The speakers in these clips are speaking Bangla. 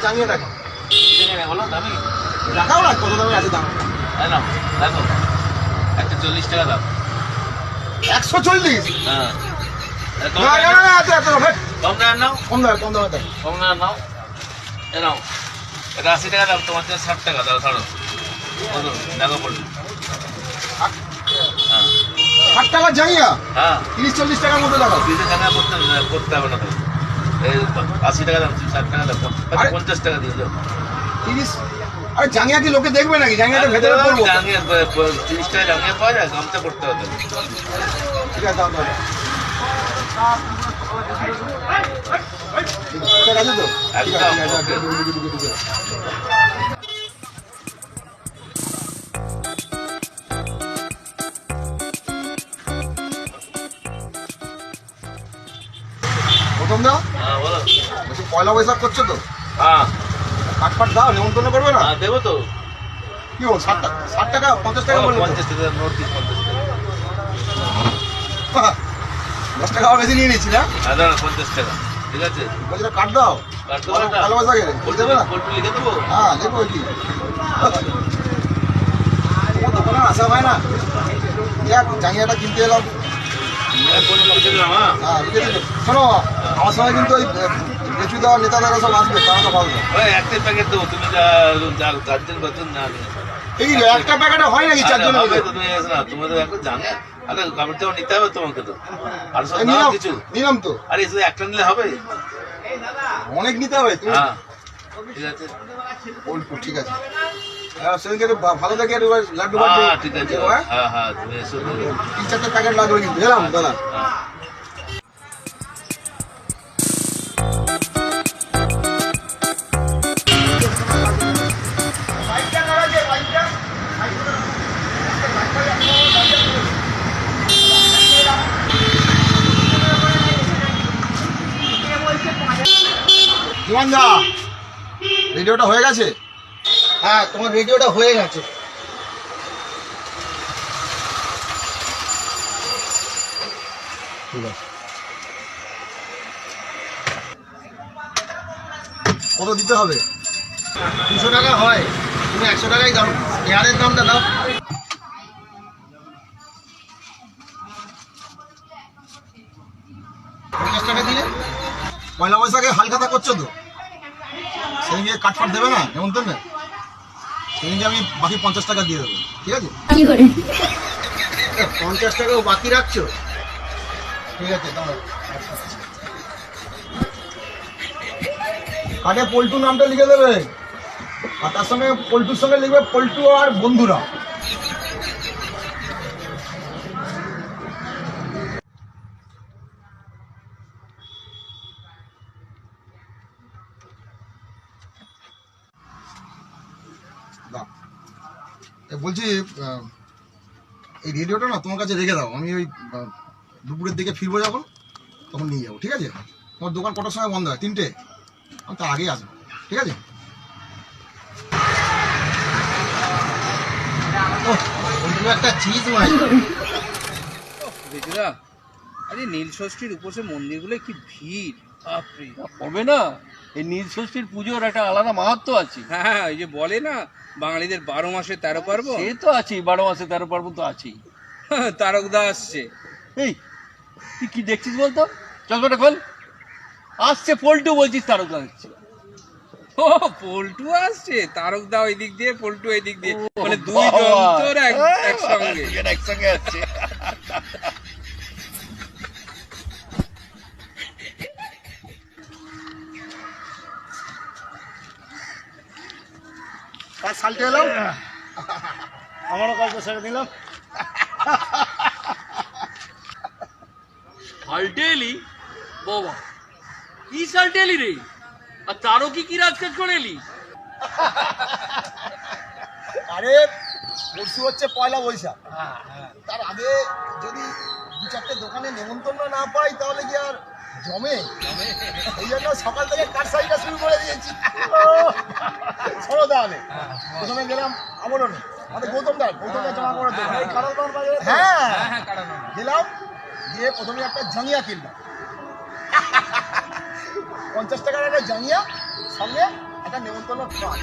জানিয়ে রাখো বলো দামি দেখাও না কত দামে আছে দাম। না দেখো একটা 40 টাকা দাম। 140? হ্যাঁ আচ্ছা কম দাম নাও, কম দামে কম দামে দেয়। কম দাম নাও। এ নাও, এটা 80 টাকা দাম, তোমার জন্য 60 টাকা দাও। ধরো দেখো পড়বে। হ্যাঁ 60 টাকা জানিয়া হ্যাঁ 30-40 টাকার মধ্যে দেখাও। 20 টাকা করতে হবে না তো। এই 80 টাকা দাম, 60 টাকা দাম, 50 টাকা দিয়ে দাও। 30? আরে জাঙ্গিয়া কি লোকে দেখবে নাকি? জাঙ্গিয়াটা ভেতরে পড়বো। 30 টাকা জাঙ্গিয়া পাওয়া যায়, গামছা করতে হবে। ঠিক আছে দাও দাও। ঠিক আছে তো? ঠিক আছে ঠিক আছে। প্রথম দাও হ্যাঁ বলো। বলছি পয়লা বৈশাখ করছো তো? হ্যাঁ কাঠ ফাট দাও, নেমন্তন্ন করবে না? দেবো তো। কি বল 60 টাকা 50 টাকা বললো তো? 50 টাকা নোট দিস, 50 টাকা। 10 টাকা বেশি নিয়ে নিচ্ছি না? হ্যাঁ দাঁড়া, 50 টাকা ঠিক আছে। বলছি কাঠ দাও কাট দেবো না? পয়লা বৈশাখের বলতে দেবে না? কোল্ড লিখে দেবো। হ্যাঁ দেখো কি তোমার দোকানে আসা হয় না। যাক জাঙ্গিয়াটা কিনতে এলাম। কোল্ড লিখে দিলাম। হ্যাঁ হ্যাঁ লিখে দিল। শোনো আমার সময় কিন্তু ওই বেচু দেওয়ার নেতাদারা সব আসবে, তারা তো ভাববে ওই একটা প্যাকেট দেবো, তুমি যা গার্জেন বেতন না এই একটা প্যাকেটে হয় নাকি চারজনের হবে মধ্যে? তো। তুমি এসো না, তোমাদের এখন জানে। আরে কাপড় চাপড় নিতে হবে তোমাকে তো, আর সব নিলাম কিছু। নিলাম তো, আরে শুধু একটা নিলে হবে? অনেক নিতে হবে। তুমি হ্যাঁ ঠিক আছে। বলবো ঠিক আছে। সেদিনকে একটু ভালো দেখে একটু লাড্ডু ফাড্ডু হ্যাঁ ঠিক আছে। দেবো, হ্যাঁ? হ্যাঁ হ্যাঁ তুমি এসো। 3-4 প্যাকেট লাগবে কিন্তু এলাম দাদা। হ্যাঁ জীবনদা রেডিওটা হয়ে গেছে? হ্যাঁ তোমার রেডিওটা হয়ে গেছে। ঠিক আছে। কত দিতে হবে? 200 টাকা হয়, তুমি 100 টাকাই দাও। এয়ারের দামটা দাও। 50 টাকা দিলে পয়লা বৈশাখে হালখাতা করছো তো? সেদিনকে কাঠফাট দেবে না নেমন্তন্ন? সেদিনকে আমি বাকি 50 টাকা দিয়ে দেবো, ঠিক আছে? 50 টাকাও বাকি রাখছো? ঠিক আছে দাঁড়াও। কাঠে পল্টু নামটা লিখে দেবে, আর তার সঙ্গে পল্টুর সঙ্গে লিখবে পল্টু আর বন্ধুরা। বলছি এই রেডিওটা না তোমার কাছে রেখে দাও। আমি ওই দুপুরের দিকে ফিরবো যখন, তখন নিয়ে যাবো, ঠিক আছে? তোমার দোকান কটার সময় বন্ধ হয়? 3টে? আমি তার আগেই আসবো, ঠিক আছে? একটা চিজ মাছ। বেজুরা, আরে নীল ষষ্ঠীর উপসে মন্দিরগুলো কি ভিড়, বাপরে। হবে না? এই নীল ষষ্ঠীর পুজোর একটা আলাদা মাহাত্ম্য আছে। হ্যাঁ এই যে বলে না বাঙালিদের 12 মাসে 13 পার্বণ, সে তো আছেই, 12 মাসে 13 পার্বণ তো আছেই। তারকদা আসছে। এই তুই কি দেখছিস বলতো? চশমাটা খোল। আসছে পল্টু, বলছিস তারকা আসছে। ও পল্টু আসছে, তারকদা ওই দিক দিয়ে, পল্টু এই দিক দিয়ে, মানে দুই যন্ত্র একসঙ্গে। একসঙ্গে আসছে। কাজ সালটে এলাম, আমারও কাজটা সেরে দিলাম। সালটে এলি? বাবা কি সালটে এলি রে? আর তারও কি রাজকাজ করে এলি? আরে পরশু হচ্ছে পয়লা বৈশাখ, তার আগে যদি 2-4টে দোকানে নেমন্তন্ন না পাই তাহলে কি আর জমে? এই জন্য সকাল থেকে কাঠ সাইডটা শুরু করে দিয়েছি। শোনো তাহলে, প্রথমে গেলাম আমরণে, আমাদের গৌতমদা জমা করে দেবো এই কারণ বাজারে। হ্যাঁ গেলাম, গিয়ে প্রথমে একটা জাঙ্গিয়া কিনলাম। 50 টাকার একটা জাঙ্গিয়া, সঙ্গে একটা নেমন্তন্ন কাজ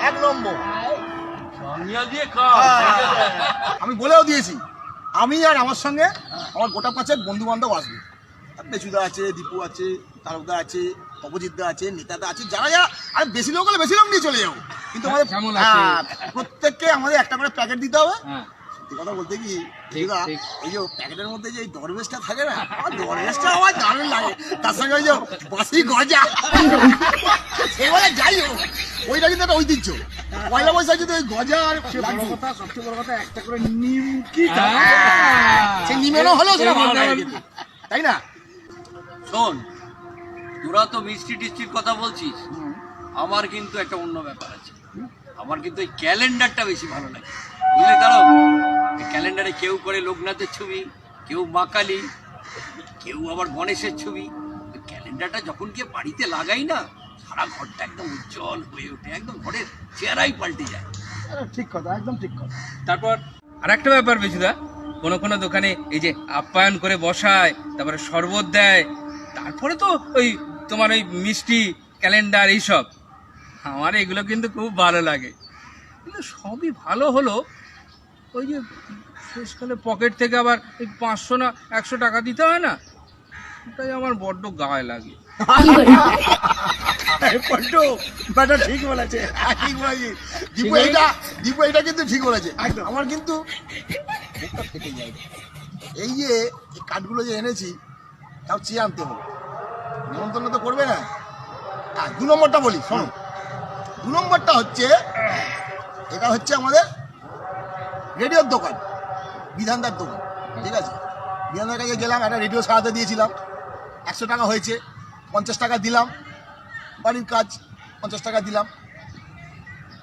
1 নম্বর। বাংলা দিয়ে কাজ। আমি বলেও দিয়েছি, আমি আর আমার সঙ্গে আমার গোটা 5 বন্ধু বান্ধব আসবে। বেচুদা আছে, দীপু আছে, তারকদা আছে, অপজিৎদা আছে, নেতাদা আছে, যারা যারা আর বেশি লোক হলে বেশি লোক নিয়ে চলে যাবো, কিন্তু আমাদের যেমন আছে। প্রত্যেককে আমাদের একটা করে প্যাকেট দিতে হবে। হ্যাঁ সত্যি কথা বলতে কি ঠিক, বেচুদা, ঠিক। ওই যে প্যাকেটের মধ্যে যে দরবেশটা থাকে না, আমার দরবেশটা আমার দারুণ লাগে, তার সঙ্গে ওই যে বাসি গজা, সেগুলো যাই হোক ওইটা কিন্তু একটা ঐতিহ্য। পয়লা বৈশাখ যদি ওই গজা আর সবচেয়ে বড় কথা একটা করে নিমকি, সেই নিমেনও হলেও সেটা ভালো লাগে কিন্তু, তাই না? শোন, তোরা তো মিষ্টি টিষ্টির কথা বলছিস, আমার কিন্তু একটা অন্য ব্যাপার আছে। আমার কিন্তু এই ক্যালেন্ডারটা বেশি ভালো লাগে, বুঝলি? দাঁড়ো, এই ক্যালেন্ডারে কেউ করে লোকনাথের ছবি, কেউ মা কালী, কেউ আবার গণেশের ছবি। ওই ক্যালেন্ডারটা যখন গিয়ে বাড়িতে লাগাই না, সারা ঘরটা একদম উজ্জ্বল হয়ে ওঠে, একদম ঘরের চেহারাই পাল্টে যায়। ঠিক কথা, একদম ঠিক কথা। তারপর আর একটা ব্যাপার বেচুদা, কোনো কোনো দোকানে এই যে আপ্যায়ন করে বসায়, তারপরে শরবত দেয়, তারপরে তো ওই তোমার ওই মিষ্টি, ক্যালেন্ডার, এইসব আমার এগুলো কিন্তু খুব ভালো লাগে। কিন্তু সবই ভালো হলো, ওই যে শেষকালে পকেট থেকে আবার এই 500 না 100 টাকা দিতে হয় না, ওটাই আমার বড্ড গায়ে লাগে। পল্টু ব্যাটা ঠিক বলেছে, ঠিক বলেছে দীপু, এটা কিন্তু ঠিক বলেছে। আমার কিন্তু বুকটা ফেটে যায়। এই যে এই কাঠগুলো যে এনেছি, তাও চেয়ে আনতে হবে, নিমন্ত্রণ তো করবে না। 2 নম্বরটা বলি, শোনো। 2 নম্বরটা হচ্ছে, এটা হচ্ছে আমাদের রেডিওর দোকান, বিধানদার দোকান, ঠিক আছে? বিধানদার কাছে গেলাম, একটা রেডিও সারাতে দিয়েছিলাম, 100 টাকা হয়েছে, 50 টাকা দিলাম, বাড়ির কাজ 50 টাকা দিলাম,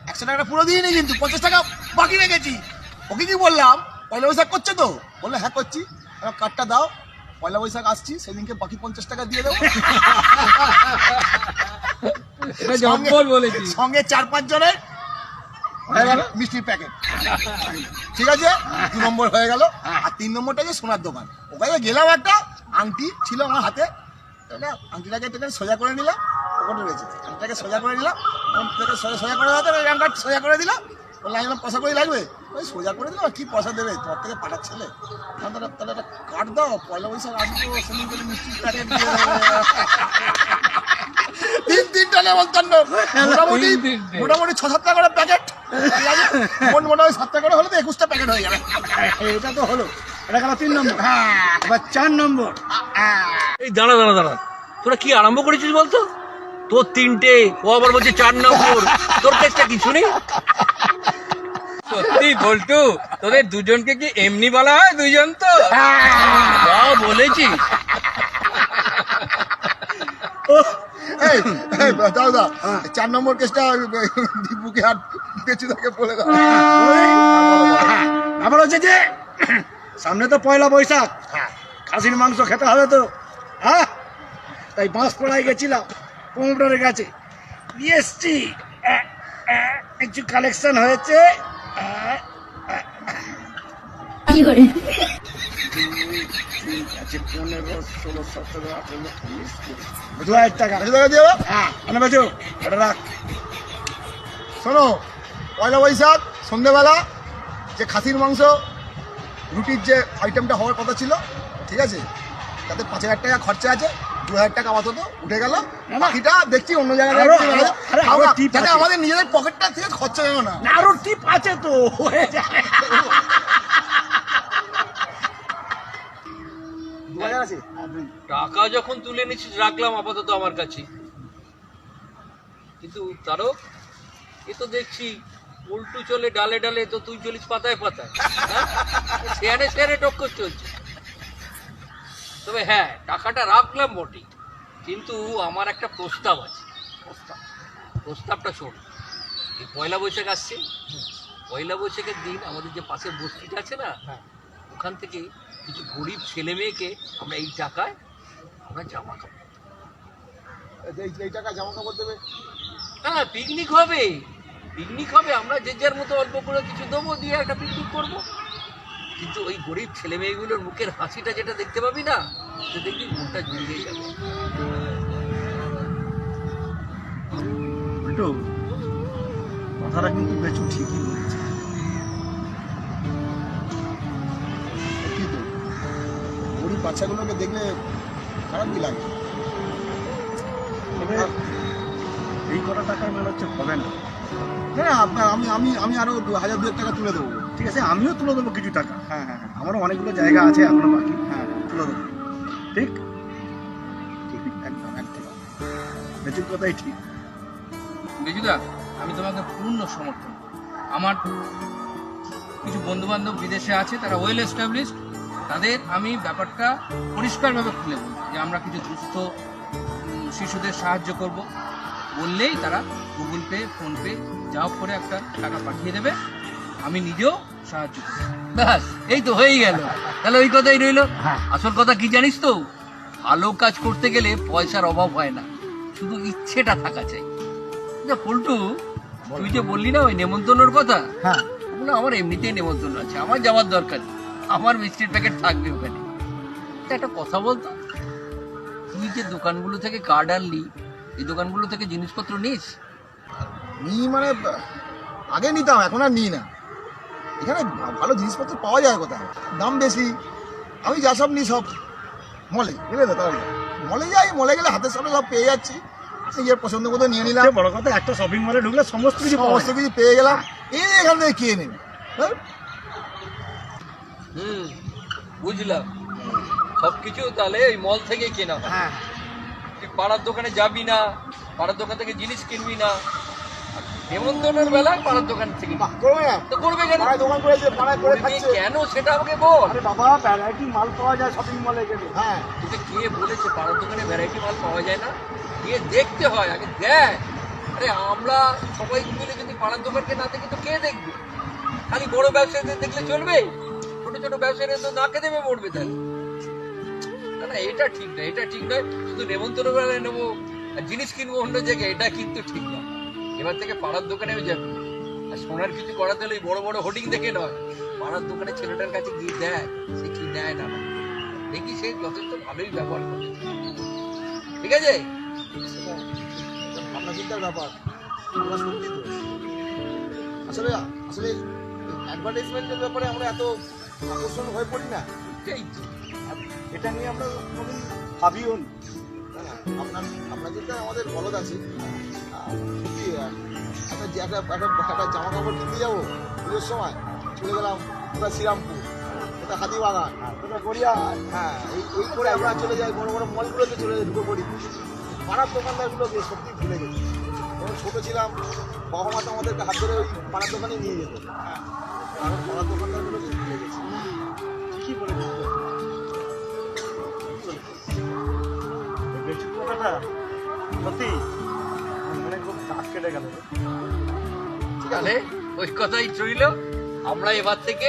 100 টাকাটা পুরো দিইনি, কিন্তু 50 টাকা বাকি রেখেছি। ওকে কি বললাম, পয়লা বৈশাখ করছে তো? বললে হ্যাঁ করছি। এবার কার্ডটা দাও, পয়লা বৈশাখ আসছি, সেদিনকে বাকি 50 টাকা দিয়ে দেবো। এটা জব্বর বলেছি। সঙ্গে 4-5 জনের হয়ে গেল মিষ্টির প্যাকেট, ঠিক আছে? 2 নম্বর হয়ে গেল। আর 3 নম্বরটা যে সোনার দোকান, ওখানে গেলাম, একটা আংটি ছিল আমার হাতে, আংটিটাকে একটু সোজা করে নিলাম, ওখানে রয়েছে, আংটিটাকে সোজা করে নিলাম, সোজা করে দেওয়াতে আংটা সোজা করে দিলাম। বললাম আমি পয়সা করে লাগবে, ওই সোজা করে দিলাম, কি পয়সা দেবে, তোর থেকে পাঠার ছেলে, তাহলে একটা কার্ড দাও, পয়লা বৈশাখ আসবো, সেদিন করে মিষ্টির প্যাকেট দিয়ে তিনটা নেমন্তন্ন, মোটামুটি 6-7 টাকা করে প্যাকেট, মোটামুটি 7 টাকা করে হলে তো 21টা প্যাকেট হয়ে যাবে। এটা তো হলো, এটা গেল 3 নম্বর। এবার 4 নম্বর। এই দাঁড়া দাঁড়া দাঁড়া, তোরা কি আরম্ভ করেছিস বলতো? তোর 3টে, ও আবার বলছে 4 নম্বর। তোর কেসটা কি শুনি? সত্যি বলটু, তোদের দুজনকে কি এমনি বলা হয়? দুজন তো যা বলেছিস। দাদা 4 নম্বর কেসটা দীপুকে আর বেচুদাকে বলে দাও। আবার হচ্ছে যে সামনে তো পয়লা বৈশাখ, খাসির মাংস খেতে হবে তো, হ্যাঁ? তাই বাঁশপাড়ায় গেছিলাম প্রমোটারের কাছে, নিয়ে এসছি, কিছু কালেকশন হয়েছে। 2000 টাকা। হ্যাঁ, বেচো, এটা রাখ। শোনো, পয়লা বৈশাখ সন্ধ্যেবেলা যে খাসির মাংস রুটির যে আইটেমটা হওয়ার কথা ছিল, ঠিক আছে, তাতে 5000 টাকা খরচা আছে, 2000 টাকা আপাতত উঠে গেল, বাকিটা দেখছি অন্য জায়গায় আরো টিপ আছে। আমাদের নিজেদের পকেটটা থেকে খরচা যেন না। আরো টিপ আছে তো, হয়ে যাবে। 2000 আছে। টাকা যখন তুলে নিচ্ছিস রাখলাম আপাতত আমার কাছে, কিন্তু তারও এ তো দেখছি উল্টু চলে ডালে ডালে, তো তুই চলিস পাতায় পাতায়। শেয়ারে শেয়ারে টক্কর চলছে। তবে হ্যাঁ, টাকাটা রাখলাম বটে, কিন্তু আমার একটা প্রস্তাব আছে। প্রস্তাবটা শোন। এই পয়লা বৈশাখ আসছে, পয়লা বৈশাখের দিন আমাদের যে পাশের বস্তিটা আছে না, ওখান থেকে কিছু গরিব ছেলে মেয়েকে আমরা এই টাকায় আমরা জামা কাপড়, এই টাকা জামা কাপড় দেবে। হ্যাঁ, পিকনিক হবে, পিকনিক হবে। আমরা যে যার মতো অল্প করে কিছু দেবো, দিয়ে একটা পিকনিক করবো। কিন্তু ওই গরিব ছেলে মেয়েগুলোর মুখের হাসিটা যেটা দেখতে পাবি না, তো দেখবি মনটা জুড়িয়ে যাবে। উল্টো কথাটা কিন্তু বেচু ঠিকই বলেছে। কি তো গরিব বাচ্চাগুলোকে দেখলে খারাপ কি লাগে? তবে এই কটা টাকায় মনে হচ্ছে হবে না। না না, আমি আরো 1000-2000 টাকা তুলে দেবো। ঠিক আছে, আমিও তুলে দেবো কিছু টাকা। হ্যাঁ হ্যাঁ হ্যাঁ, আমারও অনেকগুলো জায়গা আছে এখনো বাকি। হ্যাঁ তুলে দেবো। ঠিক ঠিক একদম একদম বেচুর কথাই ঠিক। বিজুদা, আমি তোমাকে পূর্ণ সমর্থন করি। আমার কিছু বন্ধু বান্ধব বিদেশে আছে, তারা ওয়েল এস্টাবলিশড, তাদের আমি ব্যাপারটা পরিষ্কারভাবে খুলে বলি যে আমরা কিছু দুস্থ শিশুদের সাহায্য করব, বললেই তারা গুগল পে, ফোনপে যা হোক করে একটা টাকা পাঠিয়ে দেবে, আমি নিজেও সাহায্য করব। ব্যাস এই তো হয়েই গেল। তাহলে ওই কথাই রইলো। আসল কথা কি জানিস তো, ভালো কাজ করতে গেলে পয়সার অভাব হয় না, শুধু ইচ্ছেটা থাকা চাই। আচ্ছা পল্টু, তুই যে বললি না ওই নেমন্তন্নর কথা, হ্যাঁ ওগুলো আমার এমনিতেই নেমন্তন্ন আছে, আমার যাওয়ার দরকার নেই, আমার মিষ্টির প্যাকেট থাকবে ওখানে। তা একটা কথা বলতো, তুই যে দোকানগুলো থেকে কার্ড আনলি, এই দোকানগুলো থেকে জিনিসপত্র নিস? নিই মানে আগে নিতাম, এখন আর নিই না। এখানে ভালো জিনিসপত্র পাওয়া যায় কোথায়, দাম বেশি। আমি যা সব নিই সব মলে, বুঝলে তো? তাহলে মলে যাই, মলে গেলে হাতের সামনে সব পেয়ে যাচ্ছি, নিজের পছন্দ মতো নিয়ে নিলাম। সবচেয়ে বড় কথা, একটা শপিং মলে ঢুকলে সমস্ত কিছু পাওয়া সমস্ত যায়। কিছু পেয়ে গেলাম, এখান থেকে খেয়ে নেবে। হ্যাঁ, বুঝলাম, সবকিছু তাহলে ওই মল থেকেই কেনা হয়। হ্যাঁ তুই পাড়ার দোকানে যাবি না, পাড়ার দোকান থেকে জিনিস কিনবি না, আর নেমন্তন্নের বেলায় পাড়ার দোকান থেকে বাহ, করবে না? তো করবে কেন? পাড়ায় দোকান করেছে, পাড়ায় করে করবে খাচ্ছে। কেন সেটা আমাকে বল। আরে বাবা, ভ্যারাইটি মাল পাওয়া যায় শপিং মলে গেলে। হ্যাঁ, তোকে কে বলেছে পাড়ার দোকানে ভ্যারাইটি মাল পাওয়া যায় না? গিয়ে দেখতে হয়, আগে দেখ। আরে আমরা সবাই মিলে যদি পাড়ার দোকানকে না দেখি তো কে দেখবে? খালি বড় ব্যবসায়ীদের দেখলে চলবে? ছোট ছোট ব্যবসায়ীরা তো নাকে দেবে মরবে তাহলে। না না, এটা ঠিক না, এটা ঠিক নয়। শুধু নেমন্তন্ন বেলায় নেবো আর জিনিস কিনবো অন্য জায়গায়, এটা কিন্তু ঠিক না। এবার থেকে পাড়ার দোকানেও যাবে, আর সোনার কিছু করাতে হলে বড় বড় হোর্ডিং দেখে নয়, পাড়ার দোকানে ছেলেটার কাছে গিয়ে দেখ সে কি নেয় না নেয়। দেখি সে যথেষ্ট ভালোই ব্যবহার করে। ঠিক আছে? ভাবনা চিন্তার ব্যাপার। আমরা সত্যি তো আসলে আসলে অ্যাডভার্টাইজমেন্টের ব্যাপারে আমরা এত আকর্ষণ হয়ে পড়ি না। এই তো। এটা নিয়ে আমরা কোনোদিন ভাবিও নি। না না, আপনার যেটা আমাদের বলদ আছে, সত্যি একটা জামা কাপড় কিনতে যাবো পুজোর সময়, চলে গেলাম ওটা শ্রীরামপুর, ওটা হাতিবাগান, ওটা গড়িয়া। হ্যাঁ এই করে আমরা চলে যাই, বড় বড় মলগুলোতে চলে যাই, ঢুকে পড়ি। পাড়ার দোকানদারগুলোকে সত্যি ভুলে গেছি। যখন ছোটো ছিলাম বাবা মা তো আমাদেরকে হাত ধরে ওই পাড়ার দোকানে নিয়ে যেত, কারণ পাড়ার দোকানদারগুলোকে ভুলে গেছি। কি বলে বেচুর কথাটা সত্যি মানে খুব দাঁত কেটে গেল। তাহলে ওই কথাই রইল, আমরা এবার থেকে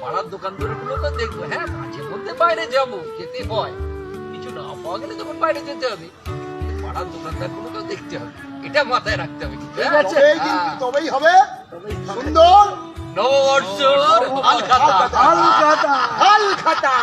পাড়ার দোকানদার গুলো তো দেখবো। হ্যাঁ, মাঝে মধ্যে বাইরে যাবো, যেতে হয়, কিছু না পাওয়া গেলে তখন বাইরে যেতে হবে, পাড়ার দোকানদার গুলো তো দেখতে হবে, এটা মাথায় রাখতে হবে। ঠিক আছে? তবেই হবে সুন্দর নববর্ষর হালখাতা। হালখাতা হালখাতা।